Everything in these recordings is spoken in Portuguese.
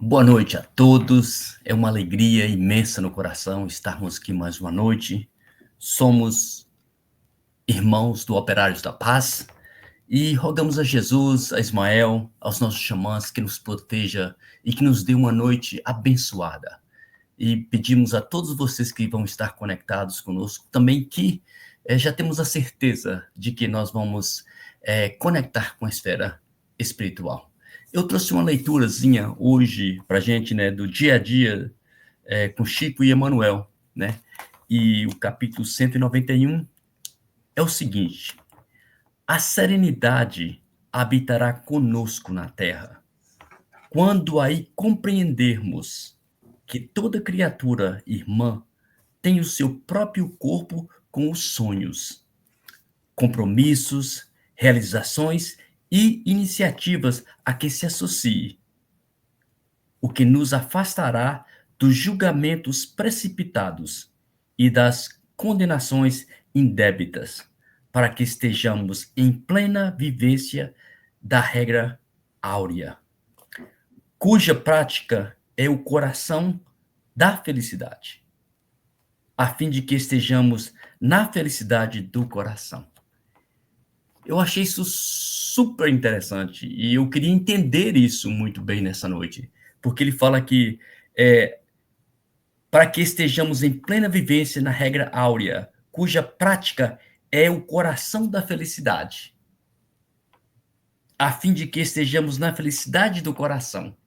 Boa noite a todos. É uma alegria imensa no coração estarmos aqui mais uma noite. Somos irmãos do Operários da Paz e rogamos a Jesus, a Ismael, aos nossos xamãs que nos proteja e que nos dê uma noite abençoada. E pedimos a todos vocês que vão estar conectados conosco também que já temos a certeza de que nós vamos conectar com a esfera espiritual. Eu trouxe uma leiturazinha hoje para a gente, né, do dia a dia com Chico e Emanuel, né? E o capítulo 191 é o seguinte: a serenidade habitará conosco na terra, quando aí compreendermos que toda criatura irmã tem o seu próprio corpo com os sonhos, compromissos, realizações e iniciativas a que se associe, o que nos afastará dos julgamentos precipitados e das condenações indébitas, para que estejamos em plena vivência da regra áurea, cuja prática é o coração da felicidade, a fim de que estejamos na felicidade do coração. Eu achei isso super interessante e eu queria entender isso muito bem nessa noite, porque ele fala que para que estejamos em plena vivência na regra áurea, cuja prática é o coração da felicidade, a fim de que estejamos na felicidade do coração.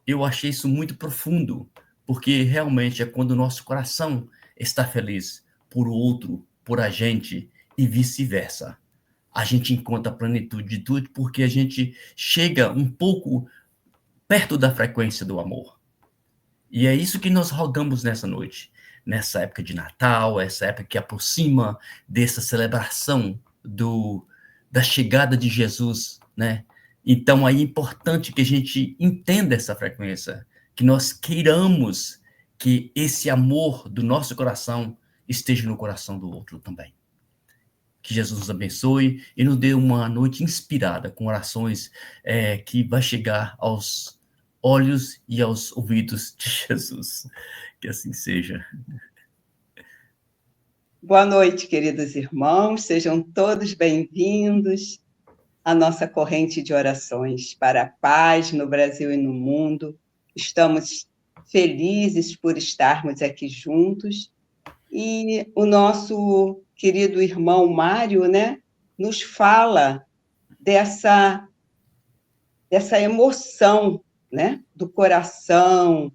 Eu achei isso muito profundo, porque realmente é quando o nosso coração está feliz por outro, por a gente e vice-versa. A gente encontra a plenitude de tudo porque a gente chega um pouco perto da frequência do amor. E é isso que nós rogamos nessa noite, nessa época de Natal, essa época que aproxima dessa celebração da chegada de Jesus, né? Então, aí é importante que a gente entenda essa frequência, que nós queiramos que esse amor do nosso coração esteja no coração do outro também. Que Jesus nos abençoe e nos dê uma noite inspirada, com orações que vai chegar aos olhos e aos ouvidos de Jesus. Que assim seja. Boa noite, queridos irmãos. Sejam todos bem-vindos à nossa corrente de orações para a paz no Brasil e no mundo. Estamos felizes por estarmos aqui juntos. E o nosso querido irmão Mário, né, nos fala dessa emoção, né, do coração,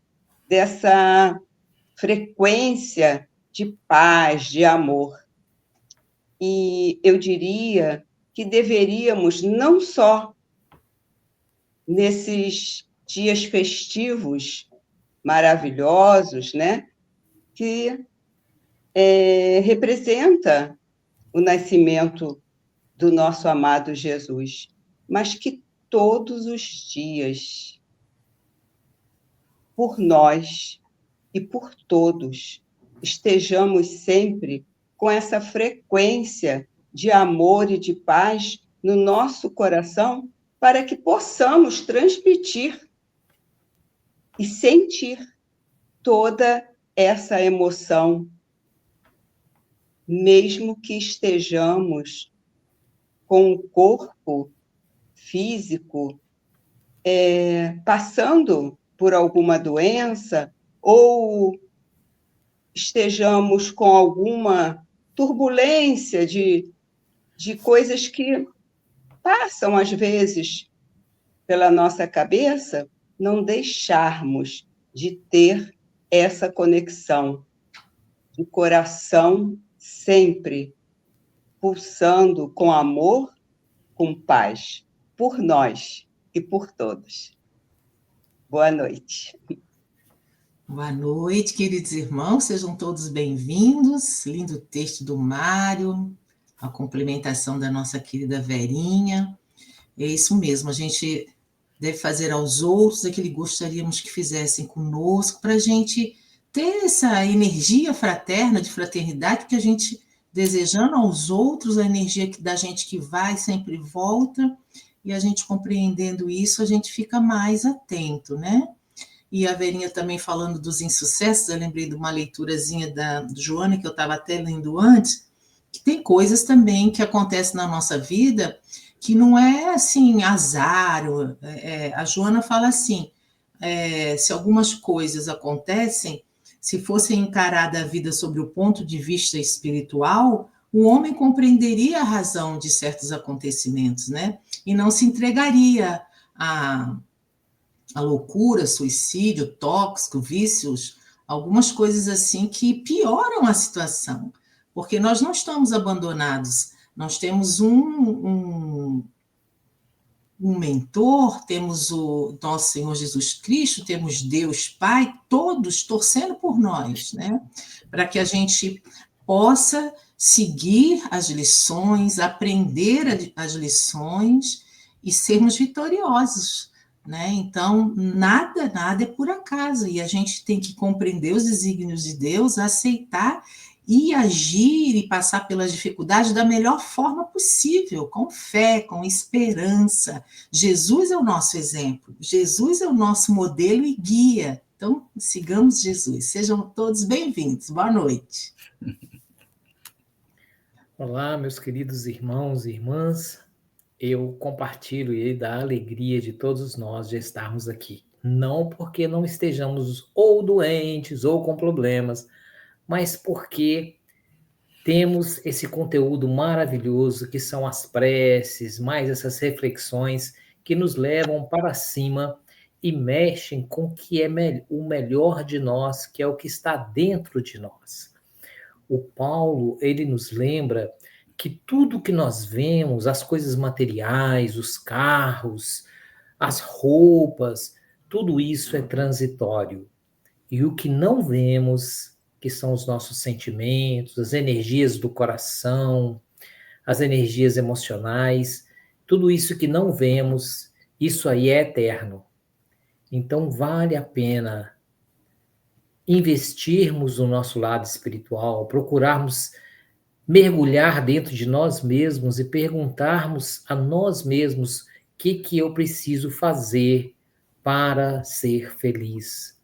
dessa frequência de paz, de amor. E eu diria que deveríamos, não só nesses dias festivos maravilhosos, né, que representa o nascimento do nosso amado Jesus, mas que todos os dias, por nós e por todos, estejamos sempre com essa frequência de amor e de paz no nosso coração, para que possamos transmitir e sentir toda essa emoção, mesmo que estejamos com o corpo físico passando por alguma doença ou estejamos com alguma turbulência de coisas que passam, às vezes, pela nossa cabeça, não deixarmos de ter essa conexão do coração sempre pulsando com amor, com paz, por nós e por todos. Boa noite. Boa noite, queridos irmãos, sejam todos bem-vindos. Lindo texto do Mário, a complementação da nossa querida Verinha. É isso mesmo, a gente deve fazer aos outros aquilo que gostaríamos que fizessem conosco, para a gente ter essa energia fraterna, de fraternidade, que a gente, desejando aos outros a energia da gente que vai, sempre volta, e a gente compreendendo isso, a gente fica mais atento, né? e a Verinha também falando dos insucessos, eu lembrei de uma leiturazinha da Joana, que eu estava até lendo antes, que tem coisas também que acontecem na nossa vida que não é assim, azar. A Joana fala assim, se algumas coisas acontecem, se fosse encarada a vida sob o ponto de vista espiritual, o homem compreenderia a razão de certos acontecimentos, né? E não se entregaria a loucura, suicídio, tóxico, vícios, algumas coisas assim que pioram a situação, porque nós não estamos abandonados, nós temos um mentor, temos o nosso Senhor Jesus Cristo, temos Deus Pai, todos torcendo por nós, né? Para que a gente possa seguir as lições, aprender as lições e sermos vitoriosos, né? Então, nada é por acaso, e a gente tem que compreender os desígnios de Deus, aceitar e agir e passar pelas dificuldades da melhor forma possível, com fé, com esperança. Jesus é o nosso exemplo, Jesus é o nosso modelo e guia. Então, sigamos Jesus. Sejam todos bem-vindos. Boa noite. Olá, meus queridos irmãos e irmãs. Eu compartilho da alegria de todos nós de estarmos aqui. Não porque não estejamos ou doentes ou com problemas, mas porque temos esse conteúdo maravilhoso que são as preces, mais essas reflexões que nos levam para cima e mexem com o que é o melhor de nós, que é o que está dentro de nós. O Paulo, ele nos lembra que tudo que nós vemos, as coisas materiais, os carros, as roupas, tudo isso é transitório. E o que não vemos, que são os nossos sentimentos, as energias do coração, as energias emocionais, tudo isso que não vemos, isso aí é eterno. Então vale a pena investirmos no nosso lado espiritual, procurarmos mergulhar dentro de nós mesmos e perguntarmos a nós mesmos o que eu preciso fazer para ser feliz.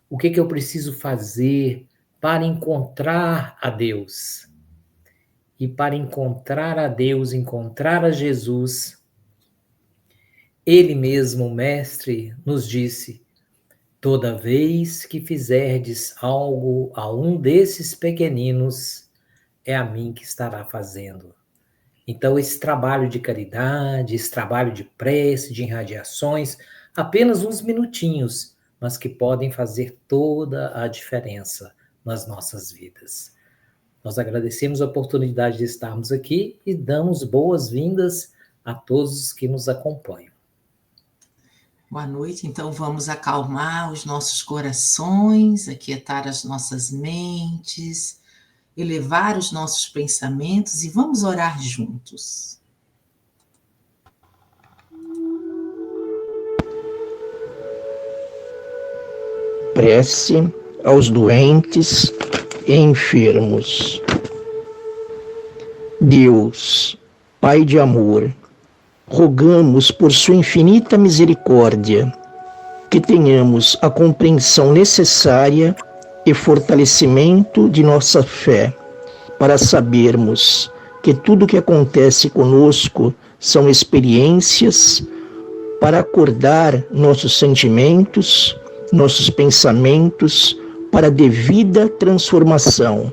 O que eu preciso fazer para encontrar a Deus. E para encontrar a Deus, encontrar a Jesus, Ele mesmo, o Mestre, nos disse: toda vez que fizerdes algo a um desses pequeninos, é a mim que estará fazendo. Então, esse trabalho de caridade, esse trabalho de prece, de irradiações, apenas uns minutinhos, mas que podem fazer toda a diferença nas nossas vidas. Nós agradecemos a oportunidade de estarmos aqui e damos boas-vindas a todos os que nos acompanham. Boa noite, então vamos acalmar os nossos corações, aquietar as nossas mentes, elevar os nossos pensamentos e vamos orar juntos. Prece aos doentes e enfermos. Deus, Pai de amor, rogamos por sua infinita misericórdia que tenhamos a compreensão necessária e fortalecimento de nossa fé, para sabermos que tudo que acontece conosco são experiências para acordar nossos sentimentos, nossos pensamentos para a devida transformação,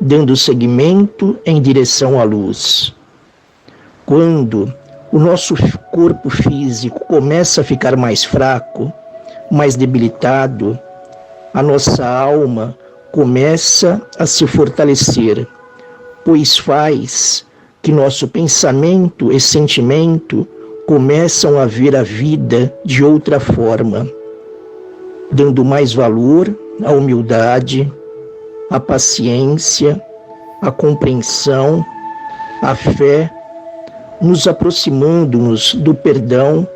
dando seguimento em direção à luz. Quando o nosso corpo físico começa a ficar mais fraco, mais debilitado, a nossa alma começa a se fortalecer, pois faz que nosso pensamento e sentimento começam a ver a vida de outra forma, dando mais valor à humildade, à paciência, à compreensão, à fé, nos aproximando-nos do perdão,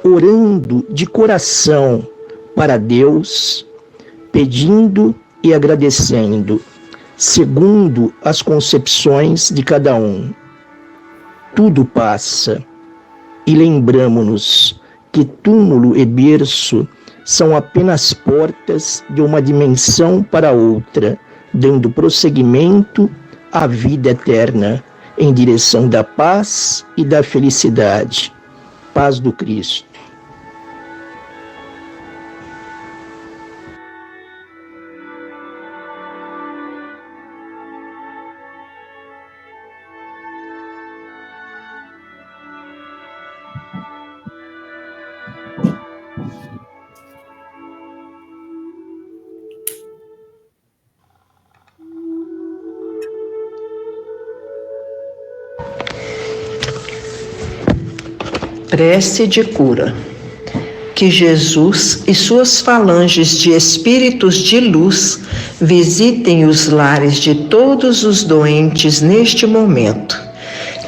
orando de coração para Deus, pedindo e agradecendo, segundo as concepções de cada um. Tudo passa, e lembramo-nos que túmulo e berço são apenas portas de uma dimensão para outra, dando prosseguimento à vida eterna, em direção da paz e da felicidade. Paz do Cristo. Prece de cura. Que Jesus e suas falanges de espíritos de luz visitem os lares de todos os doentes neste momento,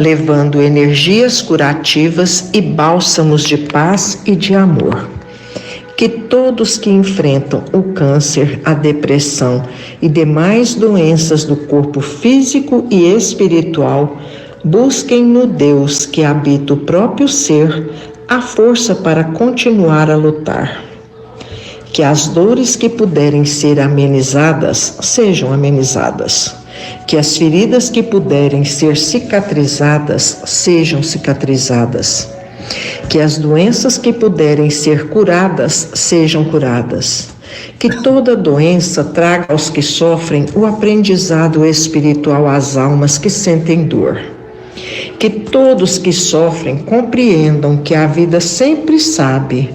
levando energias curativas e bálsamos de paz e de amor. Que todos que enfrentam o câncer, a depressão e demais doenças do corpo físico e espiritual busquem no Deus que habita o próprio ser a força para continuar a lutar. Que as dores que puderem ser amenizadas, sejam amenizadas. Que as feridas que puderem ser cicatrizadas, sejam cicatrizadas. Que as doenças que puderem ser curadas, sejam curadas. Que toda doença traga aos que sofrem o aprendizado espiritual às almas que sentem dor. Que todos que sofrem compreendam que a vida sempre sabe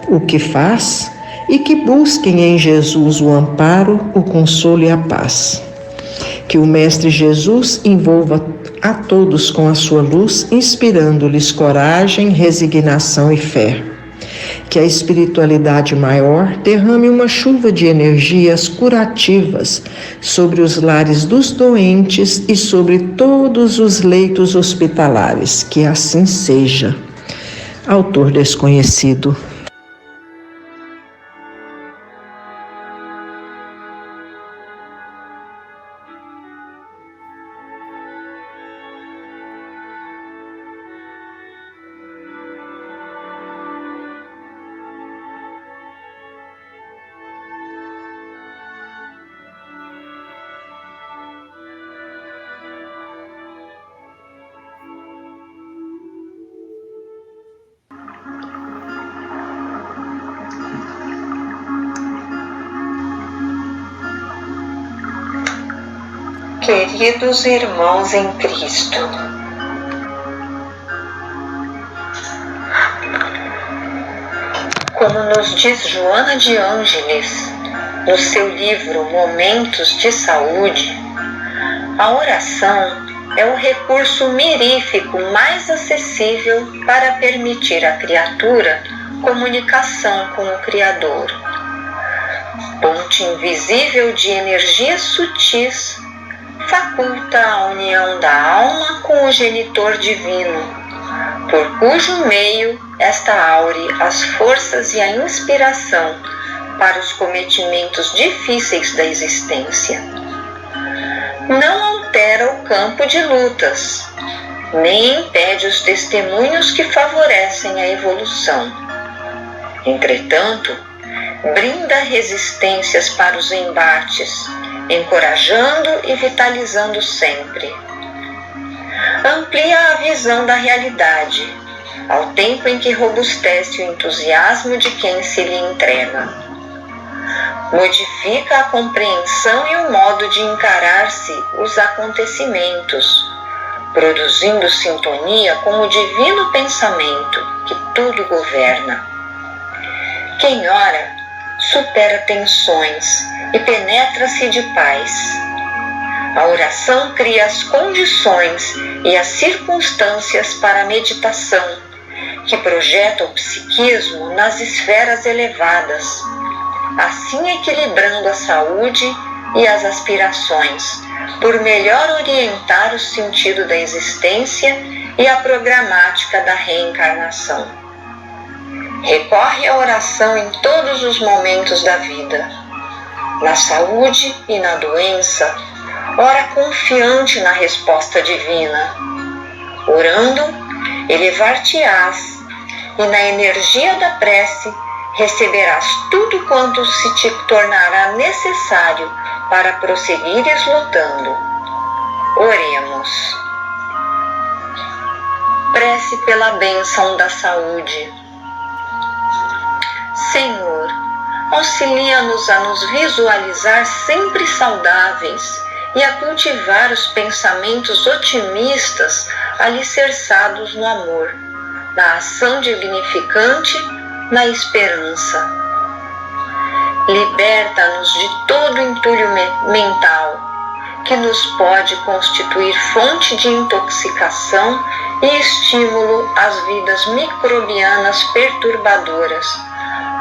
o que faz e que busquem em Jesus o amparo, o consolo e a paz. Que o Mestre Jesus envolva a todos com a sua luz, inspirando-lhes coragem, resignação e fé. Que a espiritualidade maior derrame uma chuva de energias curativas sobre os lares dos doentes e sobre todos os leitos hospitalares. Que assim seja. Autor desconhecido. Queridos irmãos em Cristo, como nos diz Joana de Ângeles no seu livro Momentos de Saúde, a oração é o recurso mirífico mais acessível para permitir à criatura comunicação com o Criador. Ponte invisível de energias sutis, faculta a união da alma com o genitor divino, por cujo meio esta aure as forças e a inspiração para os cometimentos difíceis da existência. Não altera o campo de lutas, nem impede os testemunhos que favorecem a evolução. Entretanto, brinda resistências para os embates, encorajando e vitalizando sempre. Amplia a visão da realidade, ao tempo em que robustece o entusiasmo de quem se lhe entrega. Modifica a compreensão e o modo de encarar-se os acontecimentos, produzindo sintonia com o divino pensamento que tudo governa. Quem ora, supera tensões e penetra-se de paz. A oração cria as condições e as circunstâncias para a meditação, que projeta o psiquismo nas esferas elevadas, assim equilibrando a saúde e as aspirações, por melhor orientar o sentido da existência e a programática da reencarnação. Recorre à oração em todos os momentos da vida. Na saúde e na doença, ora confiante na resposta divina. Orando, elevar-te-ás e na energia da prece receberás tudo quanto se te tornará necessário para prosseguires lutando. Oremos. Prece pela bênção da saúde. Senhor, auxilia-nos a nos visualizar sempre saudáveis e a cultivar os pensamentos otimistas alicerçados no amor, na ação dignificante, na esperança. Liberta-nos de todo entulho mental que nos pode constituir fonte de intoxicação e estímulo às vidas microbianas perturbadoras,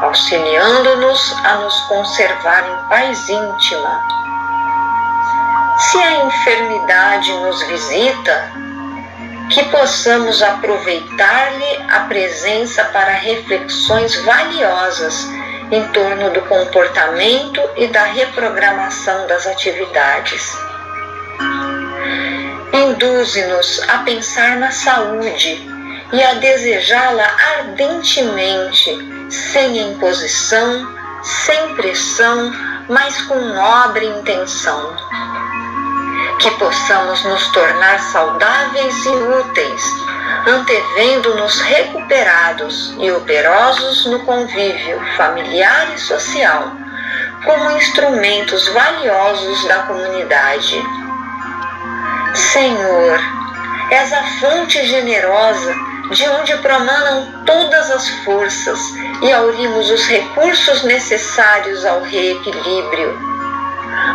auxiliando-nos a nos conservar em paz íntima. Se a enfermidade nos visita, que possamos aproveitar-lhe a presença para reflexões valiosas em torno do comportamento e da reprogramação das atividades. Induze-nos a pensar na saúde e a desejá-la ardentemente, sem imposição, sem pressão, mas com nobre intenção. Que possamos nos tornar saudáveis e úteis, antevendo-nos recuperados e operosos no convívio familiar e social, como instrumentos valiosos da comunidade. Senhor, és a fonte generosa de onde promanam todas as forças e aurimos os recursos necessários ao reequilíbrio.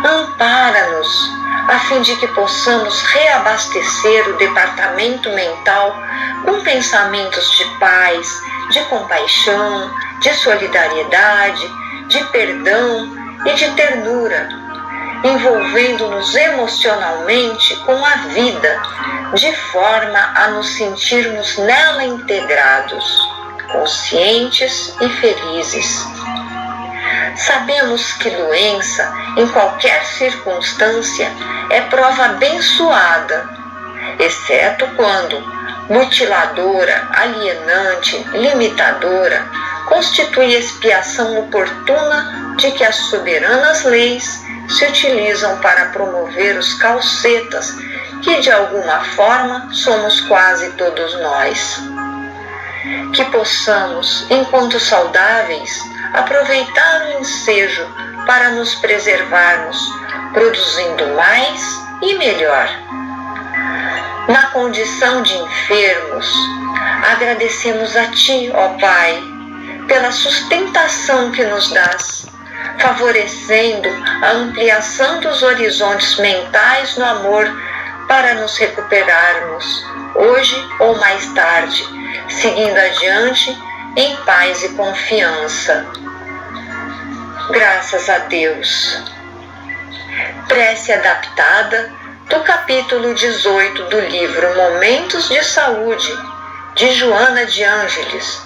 Ampara-nos, a fim de que possamos reabastecer o departamento mental com pensamentos de paz, de compaixão, de solidariedade, de perdão e de ternura, envolvendo-nos emocionalmente com a vida, de forma a nos sentirmos nela integrados, conscientes e felizes. Sabemos que doença, em qualquer circunstância, é prova abençoada, exceto quando mutiladora, alienante, limitadora, constitui expiação oportuna de que as soberanas leis se utilizam para promover os causetas que, de alguma forma, somos quase todos nós. Que possamos, enquanto saudáveis, aproveitar o ensejo para nos preservarmos, produzindo mais e melhor. Na condição de enfermos, agradecemos a Ti, ó Pai, pela sustentação que nos dás, favorecendo a ampliação dos horizontes mentais no amor para nos recuperarmos, hoje ou mais tarde, seguindo adiante em paz e confiança. Graças a Deus. Prece adaptada do capítulo 18 do livro Momentos de Saúde, de Joana de Ângeles,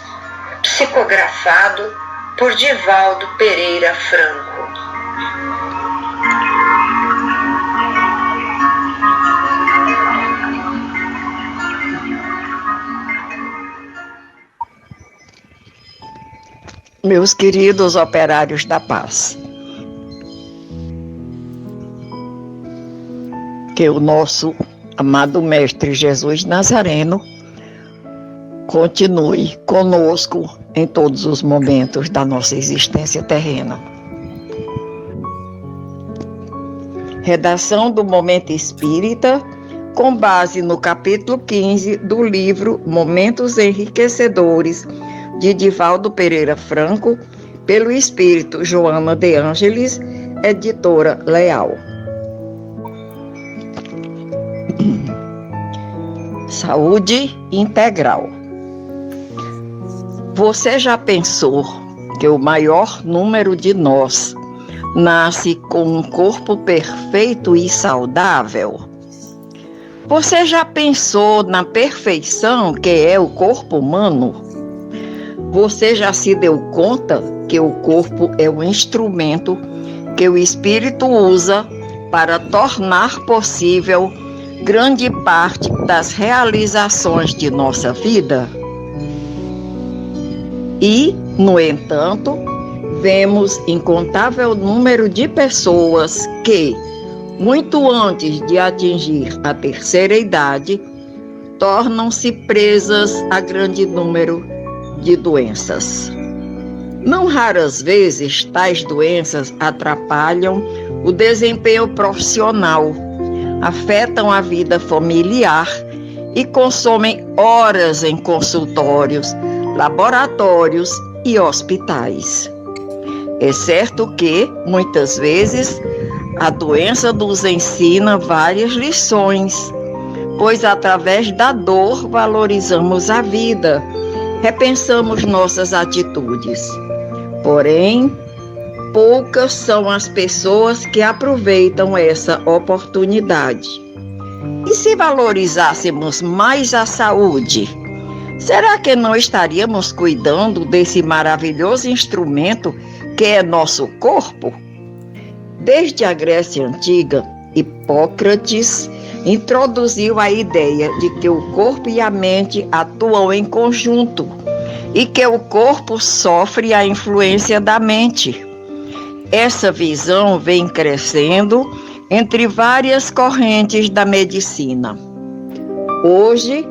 psicografado por Divaldo Pereira Franco. Meus queridos operários da paz, que o nosso amado Mestre Jesus Nazareno continue conosco em todos os momentos da nossa existência terrena. Redação do Momento Espírita, com base no capítulo 15 do livro Momentos Enriquecedores, de Divaldo Pereira Franco, pelo Espírito Joana de Ângeles, editora Leal. Saúde integral. Você já pensou que o maior número de nós nasce com um corpo perfeito e saudável? Você já pensou na perfeição que é o corpo humano? Você já se deu conta que o corpo é um instrumento que o Espírito usa para tornar possível grande parte das realizações de nossa vida? E, no entanto, vemos incontável número de pessoas que, muito antes de atingir a terceira idade, tornam-se presas a grande número de doenças. Não raras vezes, tais doenças atrapalham o desempenho profissional, afetam a vida familiar e consomem horas em consultórios, laboratórios e hospitais. É certo que, muitas vezes, a doença nos ensina várias lições, pois através da dor valorizamos a vida, repensamos nossas atitudes. Porém, poucas são as pessoas que aproveitam essa oportunidade. E se valorizássemos mais a saúde, será que não estaríamos cuidando desse maravilhoso instrumento que é nosso corpo? Desde a Grécia Antiga, Hipócrates introduziu a ideia de que o corpo e a mente atuam em conjunto e que o corpo sofre a influência da mente. Essa visão vem crescendo entre várias correntes da medicina. Hoje,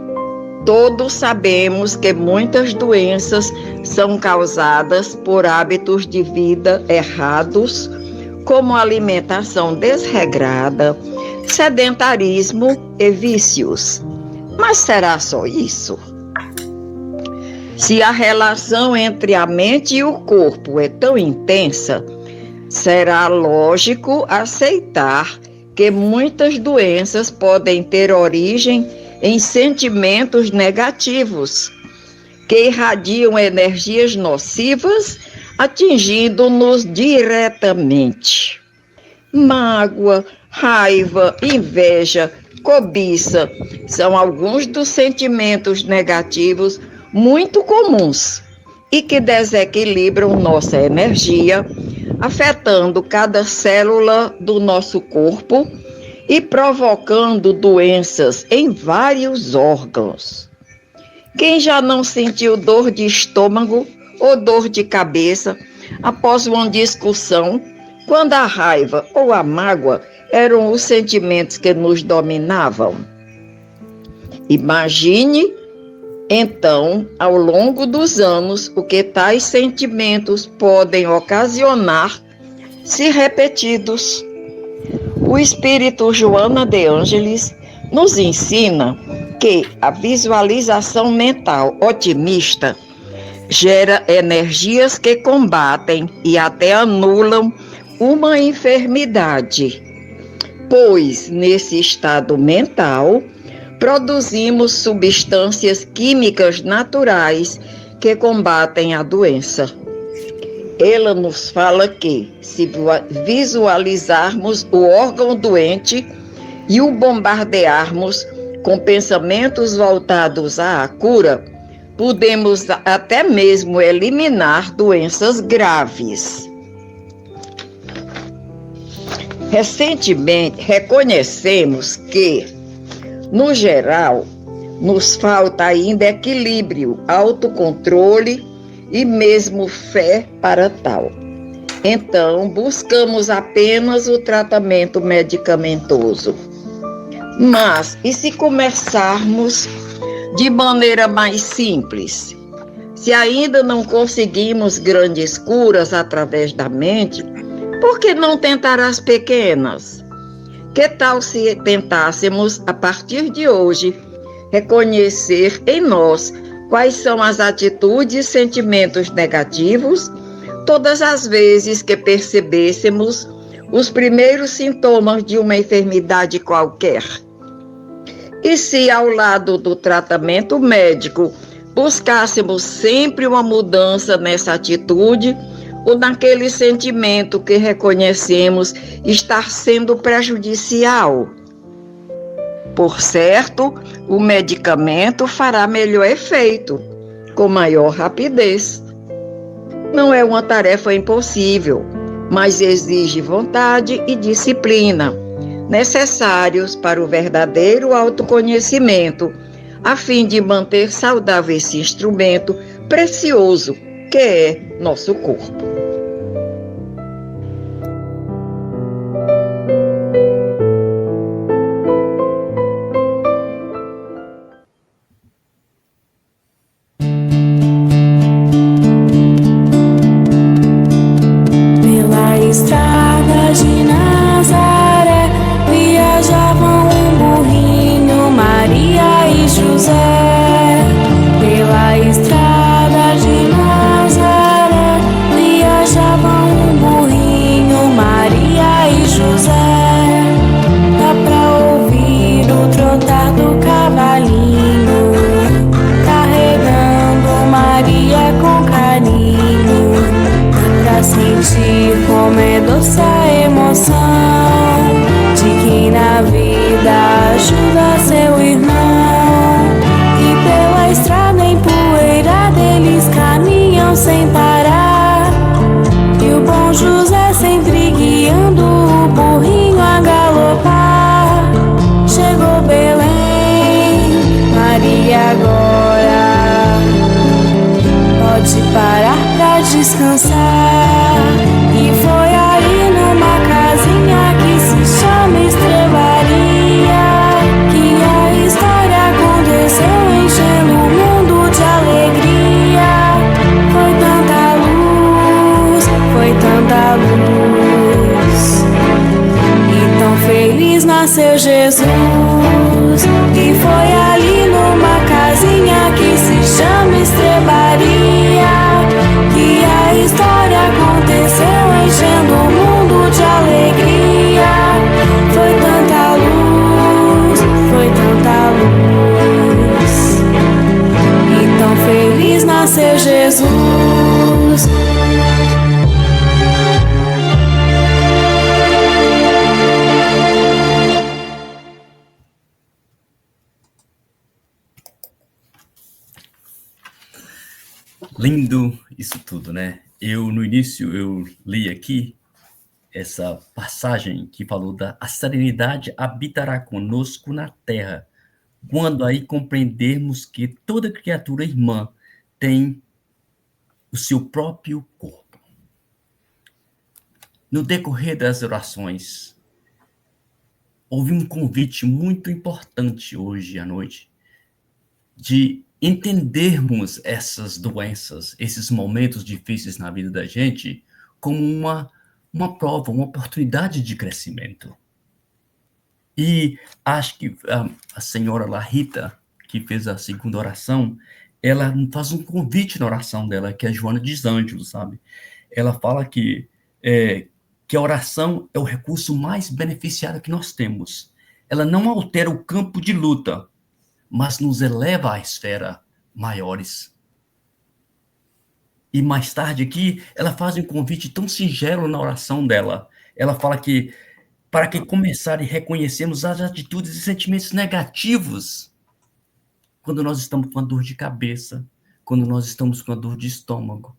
todos sabemos que muitas doenças são causadas por hábitos de vida errados, como alimentação desregrada, sedentarismo e vícios. Mas será só isso? Se a relação entre a mente e o corpo é tão intensa, será lógico aceitar que muitas doenças podem ter origem em sentimentos negativos, que irradiam energias nocivas, atingindo-nos diretamente. Mágoa, raiva, inveja, cobiça são alguns dos sentimentos negativos muito comuns e que desequilibram nossa energia, afetando cada célula do nosso corpo e provocando doenças em vários órgãos. Quem já não sentiu dor de estômago ou dor de cabeça após uma discussão, quando a raiva ou a mágoa eram os sentimentos que nos dominavam? Imagine, então, ao longo dos anos, o que tais sentimentos podem ocasionar se repetidos. O espírito Joana de Ângeles nos ensina que a visualização mental otimista gera energias que combatem e até anulam uma enfermidade, pois nesse estado mental produzimos substâncias químicas naturais que combatem a doença. Ela nos fala que, se visualizarmos o órgão doente e o bombardearmos com pensamentos voltados à cura, podemos até mesmo eliminar doenças graves. Recentemente, reconhecemos que, no geral, nos falta ainda equilíbrio, autocontrole e mesmo fé para tal. Então, buscamos apenas o tratamento medicamentoso. Mas, e se começarmos de maneira mais simples? Se ainda não conseguimos grandes curas através da mente, por que não tentar as pequenas? Que tal se tentássemos, a partir de hoje, reconhecer em nós quais são as atitudes e sentimentos negativos todas as vezes que percebêssemos os primeiros sintomas de uma enfermidade qualquer? E se, ao lado do tratamento médico, buscássemos sempre uma mudança nessa atitude ou naquele sentimento que reconhecemos estar sendo prejudicial? Por certo, o medicamento fará melhor efeito, com maior rapidez. Não é uma tarefa impossível, mas exige vontade e disciplina, necessários para o verdadeiro autoconhecimento, a fim de manter saudável esse instrumento precioso que é nosso corpo. Pela estrada de Nazaré viajavam um burrinho, Maria e José. Pela estrada de Nazaré viajavam um burrinho, Maria e José. Dá pra ouvir o trotar do cavalinho, carregando Maria com carinho. Dá pra sentir como é doce a emoção de quem na vida ajuda seu irmão. E pela estrada empoeirada eles caminham sem parar, e o bom José sempre guiando o burrinho a galopar. Chegou Belém, Maria agora pode parar pra descansar. E foi ali numa casinha que se chama Estrebaria que a história aconteceu, enchendo o mundo de alegria. Foi tanta luz, foi tanta luz, e tão feliz nasceu Jesus. E foi ali numa casinha que se chama Estrebaria que a história aconteceu, enchendo o mundo de alegria. Foi tanta luz, foi tanta luz, e tão feliz nasceu Jesus. Lindo isso tudo, né? No início, eu li aqui essa passagem que falou a serenidade habitará conosco na terra, quando aí compreendermos que toda criatura irmã tem o seu próprio corpo. No decorrer das orações, houve um convite muito importante hoje à noite de entendermos essas doenças, esses momentos difíceis na vida da gente, como uma prova, uma oportunidade de crescimento. E acho que a senhora Larita, que fez a segunda oração, ela faz um convite na oração dela, que é a Joana dos Ângelos, sabe? Ela fala que a oração é o recurso mais beneficiário que nós temos. Ela não altera o campo de luta, mas nos eleva a esfera maiores. E mais tarde aqui, ela faz um convite tão singelo na oração dela. Ela fala que, para que começar a reconhecermos as atitudes e sentimentos negativos, quando nós estamos com a dor de cabeça, quando nós estamos com a dor de estômago.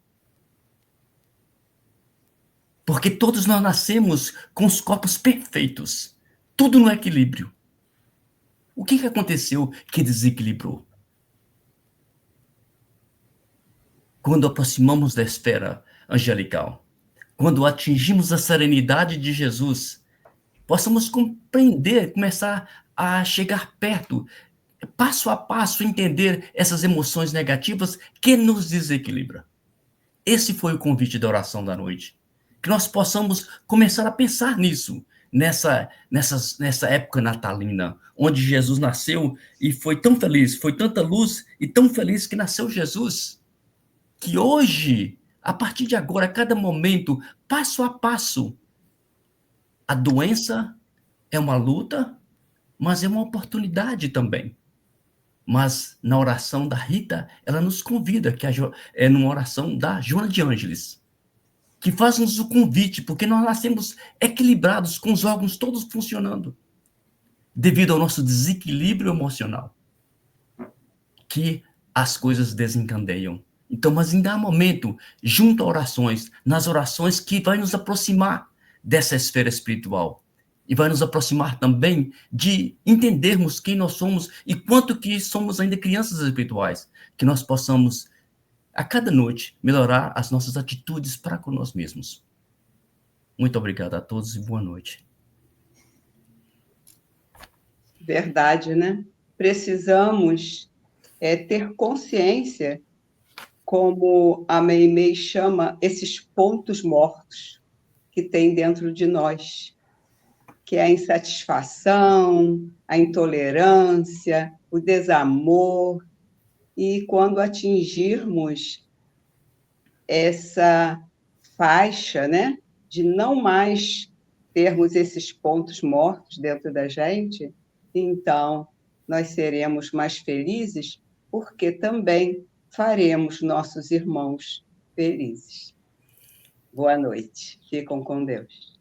Porque todos nós nascemos com os corpos perfeitos, tudo no equilíbrio. O que aconteceu que desequilibrou? Quando aproximamos da esfera angelical, quando atingimos a serenidade de Jesus, possamos compreender, começar a chegar perto, passo a passo, entender essas emoções negativas que nos desequilibram. Esse foi o convite da oração da noite. Que nós possamos começar a pensar nisso, nessa época natalina, onde Jesus nasceu e foi tão feliz, foi tanta luz e tão feliz que nasceu Jesus, que hoje, a partir de agora, a cada momento, passo a passo, a doença é uma luta, mas é uma oportunidade também. Mas na oração da Rita, ela nos convida, que é numa oração da Joana de Ângeles, que faz-nos o convite, porque nós nascemos equilibrados, com os órgãos todos funcionando, devido ao nosso desequilíbrio emocional, que as coisas desencandeiam. Então, mas ainda há momento, junto a orações, nas orações que vai nos aproximar dessa esfera espiritual, e vai nos aproximar também de entendermos quem nós somos e quanto que somos ainda crianças espirituais, que nós possamos a cada noite, melhorar as nossas atitudes para com nós mesmos. Muito obrigado a todos e boa noite. Verdade, né? Precisamos ter consciência, como a Meimei chama, esses pontos mortos que tem dentro de nós, que é a insatisfação, a intolerância, o desamor. E quando atingirmos essa faixa, né, de não mais termos esses pontos mortos dentro da gente, então nós seremos mais felizes, porque também faremos nossos irmãos felizes. Boa noite. Fiquem com Deus.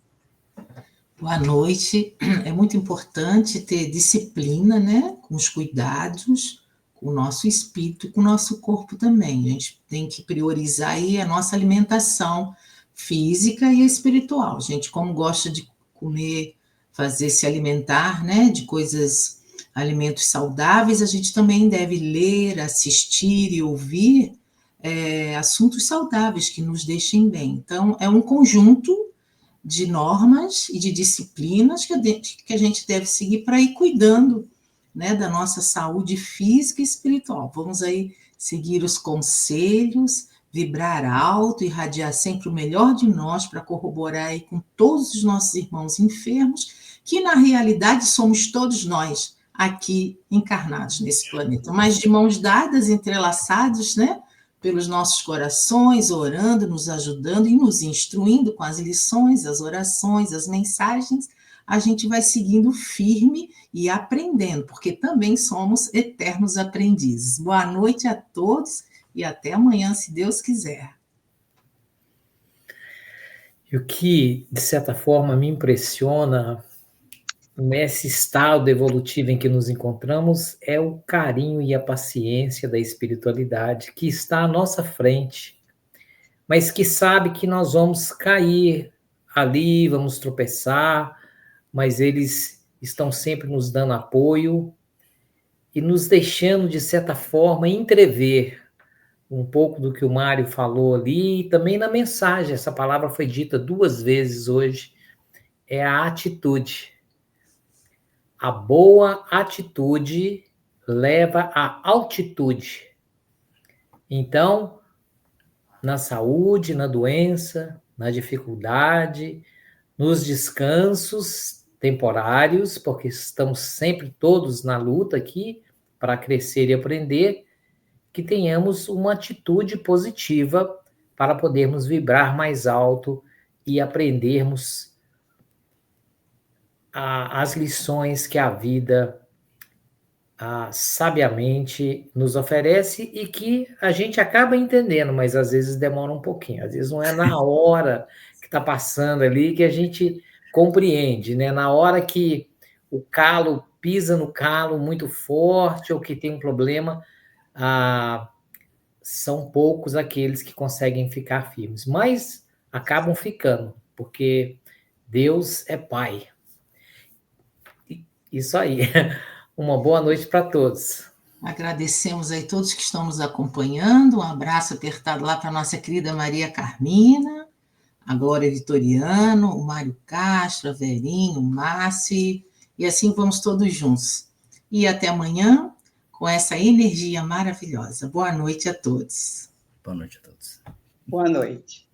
Boa noite. É muito importante ter disciplina, né, com os cuidados, com o nosso espírito e com o nosso corpo também. A gente tem que priorizar aí a nossa alimentação física e espiritual. A gente, como gosta de comer, se alimentar, né, de alimentos saudáveis, a gente também deve ler, assistir e ouvir assuntos saudáveis que nos deixem bem. Então, é um conjunto de normas e de disciplinas que a gente deve seguir para ir cuidando, né, da nossa saúde física e espiritual. Vamos aí seguir os conselhos, vibrar alto, irradiar sempre o melhor de nós para corroborar aí com todos os nossos irmãos enfermos, que na realidade somos todos nós aqui encarnados nesse planeta, mas de mãos dadas, entrelaçados, né, pelos nossos corações, orando, nos ajudando e nos instruindo com as lições, as orações, as mensagens, a gente vai seguindo firme e aprendendo, porque também somos eternos aprendizes. Boa noite a todos e até amanhã, se Deus quiser. E o que, de certa forma, me impressiona nesse estado evolutivo em que nos encontramos é o carinho e a paciência da espiritualidade que está à nossa frente, mas que sabe que nós vamos cair ali, vamos tropeçar, mas eles estão sempre nos dando apoio e nos deixando, de certa forma, entrever um pouco do que o Mário falou ali, e também na mensagem, essa palavra foi dita 2 vezes hoje, é a atitude. A boa atitude leva à altitude. Então, na saúde, na doença, na dificuldade, nos descansos temporários, porque estamos sempre todos na luta aqui para crescer e aprender, que tenhamos uma atitude positiva para podermos vibrar mais alto e aprendermos as lições que a vida sabiamente nos oferece e que a gente acaba entendendo, mas às vezes demora um pouquinho. Às vezes não é na hora que está passando ali que a gente compreende, né? Na hora que o calo pisa no calo muito forte ou que tem um problema, são poucos aqueles que conseguem ficar firmes, mas acabam ficando, porque Deus é Pai. Isso aí. Uma boa noite para todos. Agradecemos aí todos que estão nos acompanhando. Um abraço apertado lá para a nossa querida Maria Carmina, a Glória Vitoriano, o Mário Castro, a Verinho, o Márcio, e assim vamos todos juntos. E até amanhã com essa energia maravilhosa. Boa noite a todos. Boa noite a todos. Boa noite.